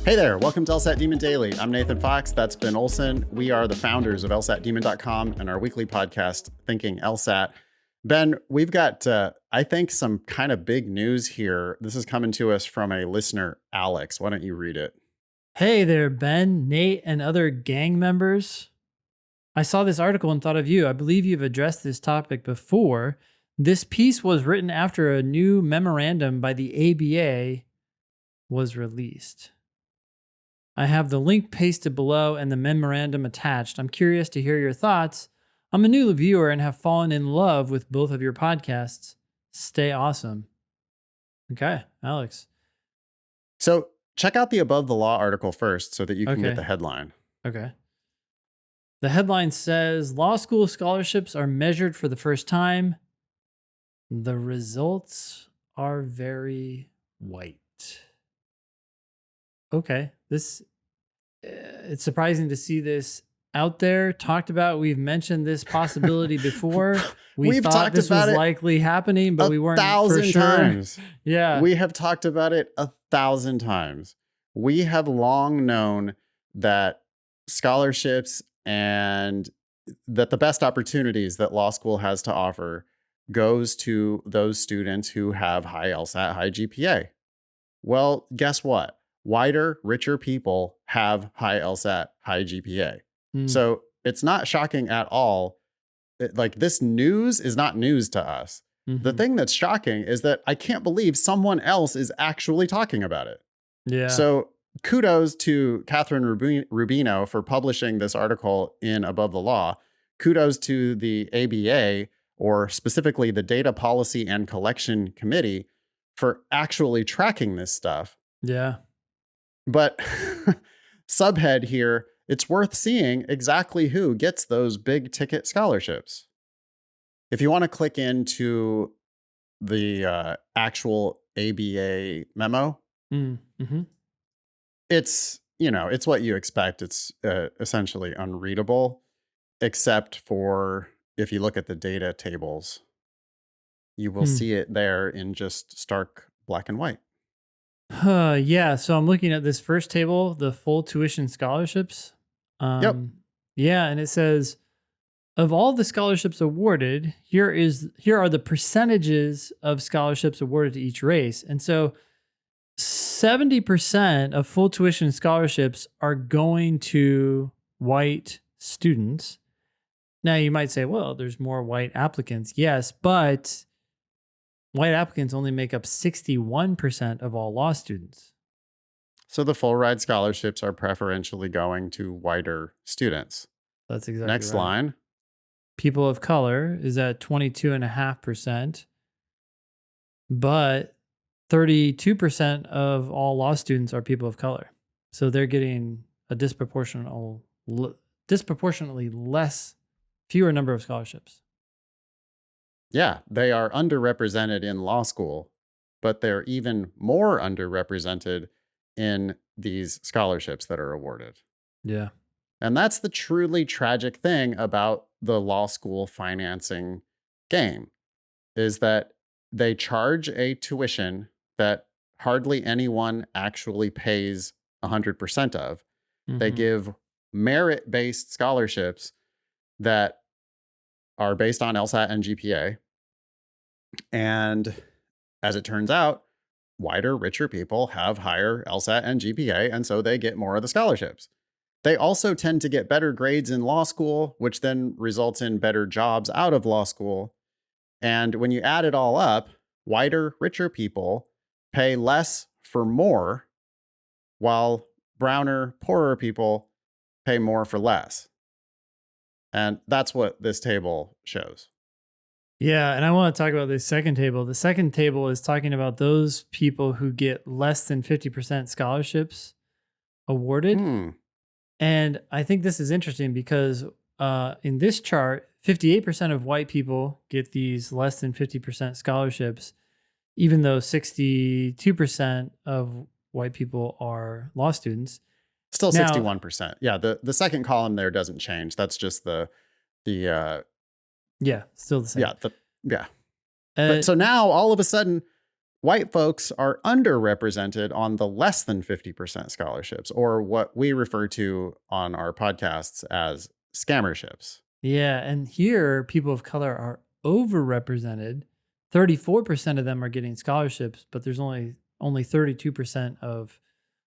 Hey there, welcome to LSAT Demon Daily. I'm Nathan Fox, that's Ben Olson. We are the founders of LSATdemon.com and our weekly podcast, Thinking LSAT. Ben, we've got, I think, some kind of big news here. This is coming to us from a listener, Alex. Why don't you read it? Hey there, Ben, Nate, and other gang members. I saw this article and thought of you. I believe you've addressed this topic before. This piece was written after a new memorandum by the ABA was released. I have the link pasted below and the memorandum attached. I'm curious to hear your thoughts. I'm a new viewer and have fallen in love with both of your podcasts. Stay awesome. Okay, Alex. So check out the Above the Law article first so that you can get the headline. Okay. The headline says, law school scholarships are measured for the first time. The results are very white. Okay. It's surprising to see this out there talked about. We've mentioned this possibility before. We've thought talked this about was it likely happening, but we weren't for 1,000 sure. times. Yeah. We have talked about it 1,000 times. We have long known that scholarships and that the best opportunities that law school has to offer goes to those students who have high LSAT, high GPA. Well, guess what? Whiter, richer people have high LSAT, high GPA. So it's not shocking at all. Like, this news is not news to us. The thing that's shocking is that I can't believe someone else is actually talking about it. Yeah. So kudos to Catherine Rubino for publishing this article in Above the Law. Kudos to the ABA, or specifically the Data Policy and Collection Committee, for actually tracking this stuff. Yeah. But subhead here, it's worth seeing exactly who gets those big ticket scholarships. If you want to click into the actual ABA memo, it's what you expect. It's essentially unreadable, except for if you look at the data tables, you will see it there in just stark black and white. Yeah, so I'm looking at this first table, the full tuition scholarships. Yep. Yeah, and it says, of all the scholarships awarded, here are the percentages of scholarships awarded to each race. And so 70% of full tuition scholarships are going to white students. Now you might say, well, there's more white applicants. Yes, but white applicants only make up 61% of all law students. So the full ride scholarships are preferentially going to whiter students. That's exactly Next right. line. People of color is at 22.5%, but 32% of all law students are people of color. So they're getting a disproportionately fewer number of scholarships. Yeah, they are underrepresented in law school, but they're even more underrepresented in these scholarships that are awarded. Yeah. And that's the truly tragic thing about the law school financing game, is that they charge a tuition that hardly anyone actually pays 100% of. They give merit-based scholarships that are based on LSAT and GPA. And as it turns out, whiter, richer people have higher LSAT and GPA, and so they get more of the scholarships. They also tend to get better grades in law school, which then results in better jobs out of law school. And when you add it all up, whiter, richer people pay less for more, while browner, poorer people pay more for less. And that's what this table shows. Yeah, and I want to talk about this second table. The second table is talking about those people who get less than 50% scholarships awarded. And I think this is interesting because in this chart, 58% of white people get these less than 50% scholarships, even though 62% of white people are law students. Still 61%. Yeah, the second column there doesn't change. That's just the yeah, still the same. Yeah, but so now all of a sudden white folks are underrepresented on the less than 50% scholarships, or what we refer to on our podcasts as scammerships. Yeah, and here people of color are overrepresented. 34% of them are getting scholarships, but there's only 32% of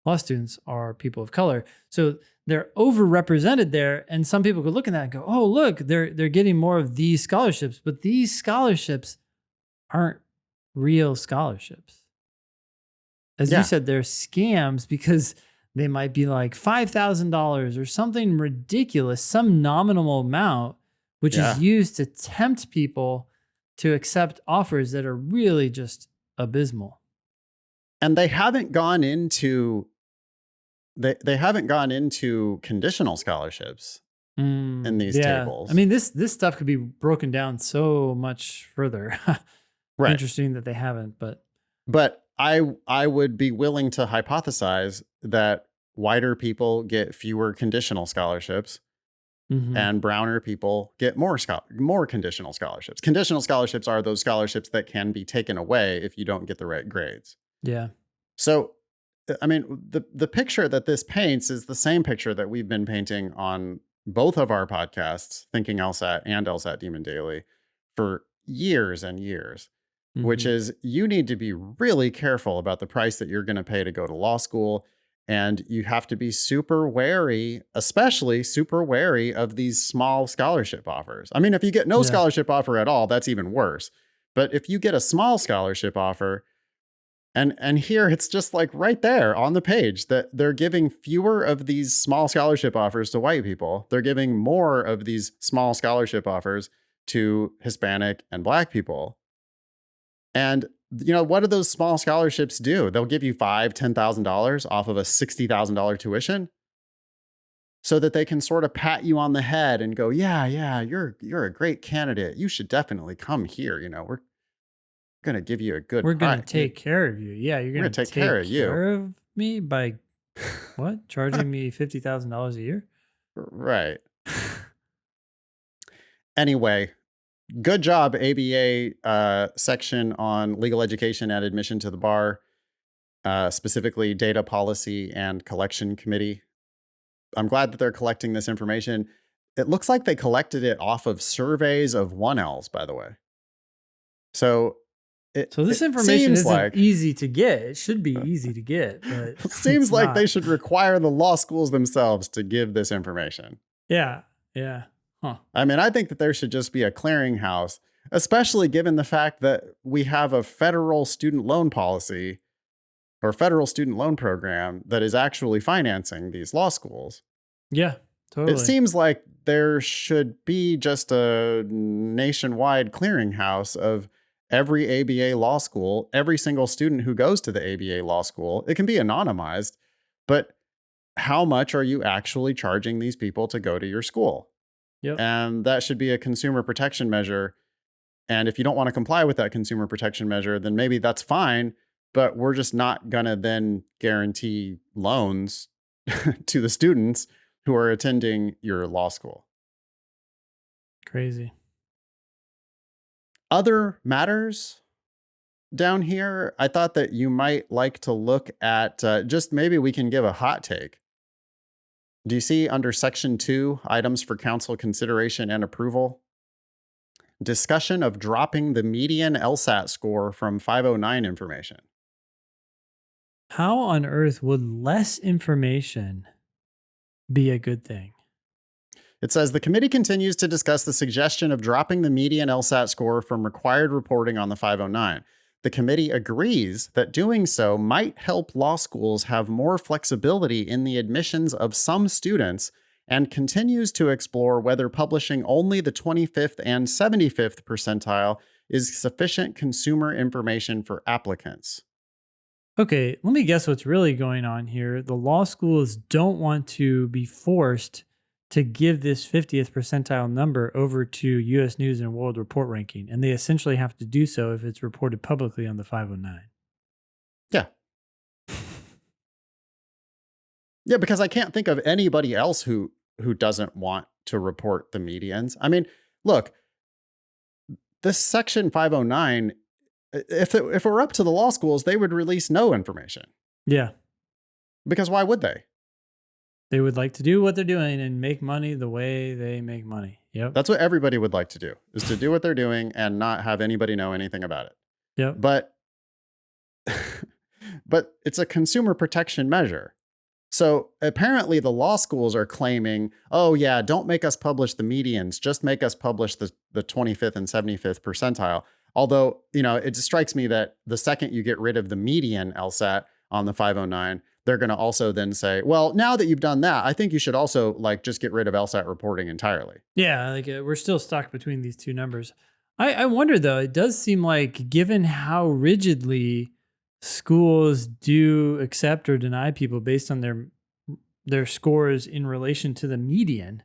law students are people of color. So they're overrepresented there, and some people could look at that and go, "Oh, look, they're getting more of these scholarships," but these scholarships aren't real scholarships. As you Yeah. said, they're scams because they might be like $5,000 or something ridiculous, some nominal amount, which is Yeah. used to tempt people to accept offers that are really just abysmal. And they haven't gone into conditional scholarships in these Yeah. I tables. mean, this stuff could be broken down so much further. Right. Interesting that they haven't, but But I would be willing to hypothesize that whiter people get fewer conditional scholarships mhm. and browner people get more conditional scholarships. Conditional scholarships are those scholarships that can be taken away if you don't get the right grades. Yeah. So, I mean, the picture that this paints is the same picture that we've been painting on both of our podcasts, Thinking LSAT and LSAT Demon Daily, for years and years, which Mhm. is you need to be really careful about the price that you're going to pay to go to law school. And you have to be super wary, especially super wary of these small scholarship offers. I mean, if you get no Yeah. scholarship offer at all, that's even worse. But if you get a small scholarship offer, and here it's just like right there on the page that they're giving fewer of these small scholarship offers to white people. They're giving more of these small scholarship offers to Hispanic and Black people. And what do those small scholarships do? They'll give you $5,000, $10,000 off of a $60,000 tuition so that they can sort of pat you on the head and go, yeah, yeah, you're a great candidate. You should definitely come here. We're going to give you a good We're going to price. take care of you. Yeah, you're We're going going to to take care take of you. care of me by what? Charging me $50,000 a year? Right. Anyway, good job, ABA section on legal education and admission to the bar, specifically data policy and collection committee. I'm glad that they're collecting this information. It looks like they collected it off of surveys of 1Ls, by the way. So So this it information seems isn't like easy to get. It should be easy to get, but seems it's like they not. should require the law schools themselves to give this information. Yeah. Yeah. Huh. I mean, I think that there should just be a clearinghouse, especially given the fact that we have a federal student loan policy or federal student loan program that is actually financing these law schools. Yeah, It totally. seems like there should be just a nationwide clearinghouse of every ABA law school, every single student who goes to the ABA law school. It can be anonymized, but how much are you actually charging these people to go to your school? Yep. And that should be a consumer protection measure. And if you don't want to comply with that consumer protection measure, then maybe that's fine. But we're just not going to then guarantee loans to the students who are attending your law school. Crazy. Other matters down here, I thought that you might like to look at just maybe we can give a hot take. Do you see under section 2, items for council consideration and approval? Discussion of dropping the median LSAT score from 509 information. How on earth would less information be a good thing? It says the committee continues to discuss the suggestion of dropping the median LSAT score from required reporting on the 509. The committee agrees that doing so might help law schools have more flexibility in the admissions of some students and continues to explore whether publishing only the 25th and 75th percentile is sufficient consumer information for applicants. Okay, let me guess what's really going on here. The law schools don't want to be forced to give this 50th percentile number over to US News and World Report ranking, and they essentially have to do so if it's reported publicly on the 509. Yeah. Yeah, because I can't think of anybody else who doesn't want to report the medians. I mean, look, this section 509 If it were up to the law schools, they would release no information. Yeah. Because why would they? They would like to do what they're doing and make money the way they make money. Yep. That's what everybody would like to do, is to do what they're doing and not have anybody know anything about it. Yep. But but it's a consumer protection measure. So apparently the law schools are claiming, oh yeah, don't make us publish the medians, just make us publish the 25th and 75th percentile. Although, it just strikes me that the second you get rid of the median LSAT on the 509, they're going to also then say, well, now that you've done that, I think you should also just get rid of LSAT reporting entirely. Yeah, we're still stuck between these two numbers. I wonder though, it does seem like given how rigidly schools do accept or deny people based on their scores in relation to the median,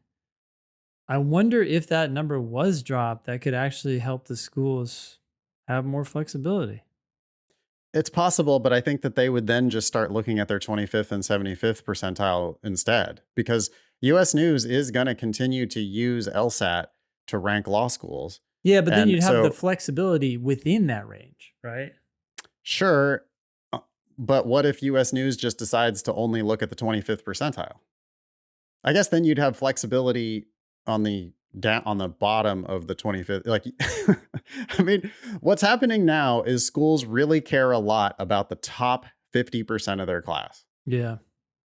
I wonder if that number was dropped, that could actually help the schools have more flexibility. It's possible, but I think that they would then just start looking at their 25th and 75th percentile instead, because US News is going to continue to use LSAT to rank law schools. Yeah, but then And you'd have so, the flexibility within that range, right? sure, but what if US News just decides to only look at the 25th percentile? I guess then you'd have flexibility on the bottom of the 25th. I mean, what's happening now is schools really care a lot about the top 50% of their class, Yeah.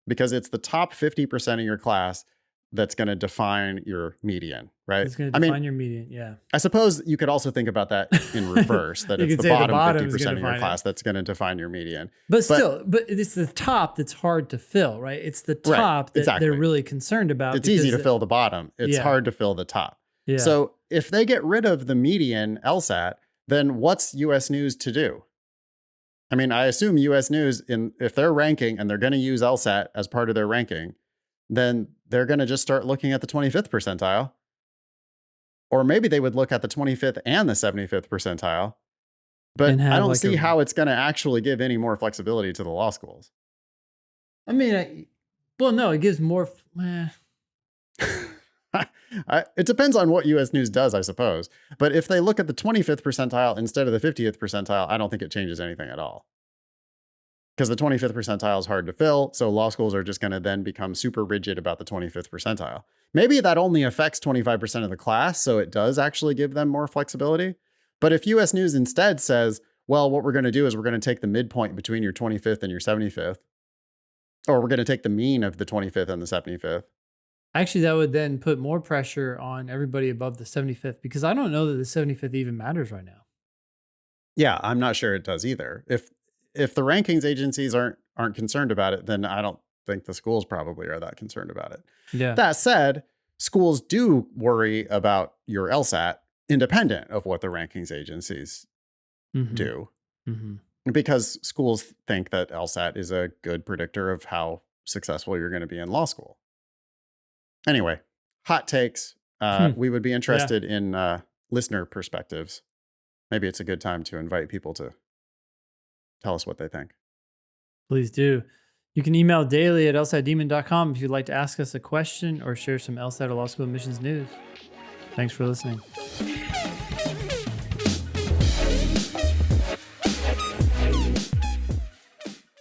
because it's the top 50% of your class that's going to define your median, right? It's going to define your median. Yeah. I suppose you could also think about that in reverse, that You it's could the say the bottom bottom is 50% gonna of your define class that's going to define your median. But it's the top that's hard to fill, right? It's the Right, top that exactly. they're really concerned about. It's easy to because- fill the bottom. It's Yeah. hard to fill the top. Yeah. So if they get rid of the median LSAT, then what's US News to do? I mean, I assume US News, if they're ranking and they're going to use LSAT as part of their ranking, then they're going to just start looking at the 25th percentile. Or maybe they would look at the 25th and the 75th percentile. But And have I don't like see a- how it's going to actually give any more flexibility to the law schools. I mean, well, no, it gives more. It depends on what US News does, I suppose. But if they look at the 25th percentile instead of the 50th percentile, I don't think it changes anything at all. Because the 25th percentile is hard to fill, so law schools are just going to then become super rigid about the 25th percentile. Maybe that only affects 25% of the class, so it does actually give them more flexibility. But if US News instead says, well, what we're going to do is we're going to take the midpoint between your 25th and your 75th, or we're going to take the mean of the 25th and the 75th. Actually, that would then put more pressure on everybody above the 75th, because I don't know that the 75th even matters right now. Yeah, I'm not sure it does either. If the rankings agencies aren't concerned about it, then I don't think the schools probably are that concerned about it. Yeah. That said, schools do worry about your LSAT independent of what the rankings agencies do, because schools think that LSAT is a good predictor of how successful you're going to be in law school. Anyway, hot takes. We would be interested in listener perspectives. Maybe it's a good time to invite people to tell us what they think. Please do. You can email daily at lsatdemon.com if you'd like to ask us a question or share some LSAT or law school admissions news. Thanks for listening.